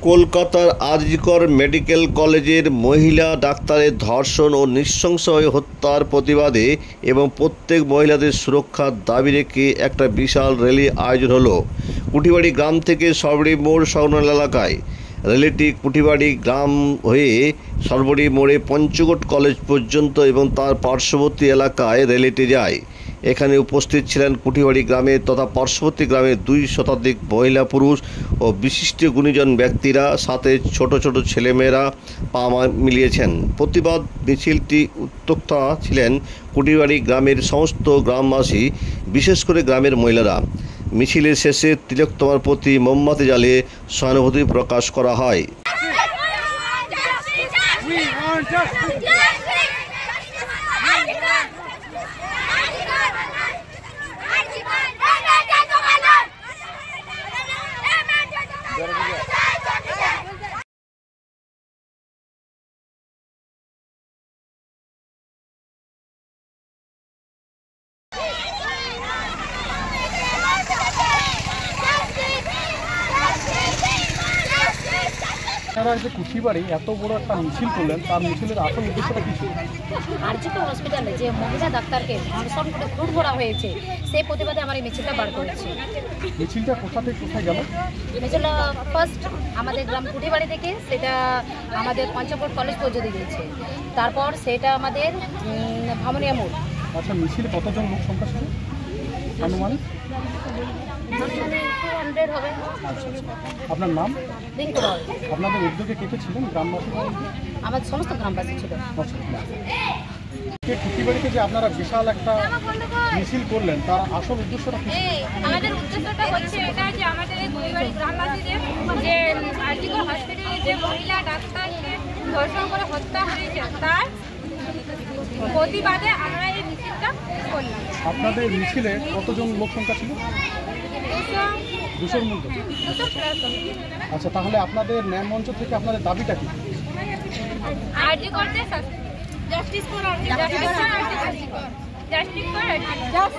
কলকাতার আরজিকর মেডিকেল কলেজের মহিলা ডাক্তারের ধর্ষণ ও নৃশংসভাবে হত্যার প্রতিবাদে এবং প্রত্যেক মহিলাদের সুরক্ষার দাবি রেখে একটা বিশাল র্যালি আয়োজন হলো কুঠিবাড়ি গ্রাম থেকে সরবড়ি মোড় সংলগ্ন এলাকায়। র্যালিটি কুঠিবাড়ি গ্রাম হয়ে সরবড়ি মোড়ে পঞ্চকোট কলেজ পর্যন্ত এবং তার পার্শ্ববর্তী এলাকায় র্যালিটি যায়। এখানে উপস্থিত ছিলেন কুঠিবাড়ি গ্রামের তথা পার্শ্ববর্তী গ্রামের 2 শতাধিক মহিলা পুরুষ ও বিশিষ্ট গুণীজন ব্যক্তিরা, সাথে ছোট ছোট ছেলেমেয়েরা পা মিলিয়েছেন। প্রতিবাদ মিছিলটি উদ্যোক্তা ছিলেন কুঠিবাড়ি গ্রামের সমস্ত গ্রামবাসী, বিশেষ করে গ্রামের মহিলারা। মিছিলের শেষে তিলোত্তমার প্রতি মোমবাতি জ্বালিয়ে সহানুভূতি প্রকাশ করা হয়। আপনারা যে কুঠিবাড়ি এত বড় একটা মিছিল করলেন, তার মিছিলের আসল উদ্দেশ্যটা কি ছিল? আরজিকর হসপিটালে যে মহিলা ডাক্তারকে ধর্ষণ করে খুন করা হয়েছে সেই প্রতিবাদে আমার এই মিছিলটা বার করেছি। মিছিলটা কোথা থেকে কোথায় গেল? মিছিলটা ফার্স্ট আমাদের গ্রাম কুঠিবাড়ি থেকে সেটা আমাদের পঞ্চকোট কলেজ পর্যন্ত গিয়েছে, তারপর সেটা আমাদের ভামনিয়া মোড়। আচ্ছা, মিছিলে কতজন লোক সংখ্যা ছিল আনুমানিক? 200 হবে। আপনার নাম? রিঙ্কু রয়। আপনাদের উদ্যোগে কে কে ছিলেন গ্রামবাসী? আমাদের সমস্ত গ্রামবাসী ছিল। কুঠিবাড়িতে যে আপনারা বিশাল একটা মিছিল করলেন, তার আসল উদ্দেশ্যটা কি? আমাদের উদ্দেশ্যটা হচ্ছে এটা যে আমাদের এই কুঠিবাড়ি গ্রামবাসীদের যে আরজিকর হসপিটালে যে মহিলা ডাক্তারকে ধর্ষণ করে হত্যা হয়েছে তার প্রতিবাদে আমরা এই মিছিলটা করলাম। আপনাদের মিছিলে কতজন লোক সংখ্যা ছিল? 200-র মধ্যে। আচ্ছা, তাহলে আপনাদের ন্যায় মঞ্চ থেকে আপনাদের দাবিটা কি? RG Kar justice for RG Kar, justice for RG Kar, justice for RG Kar.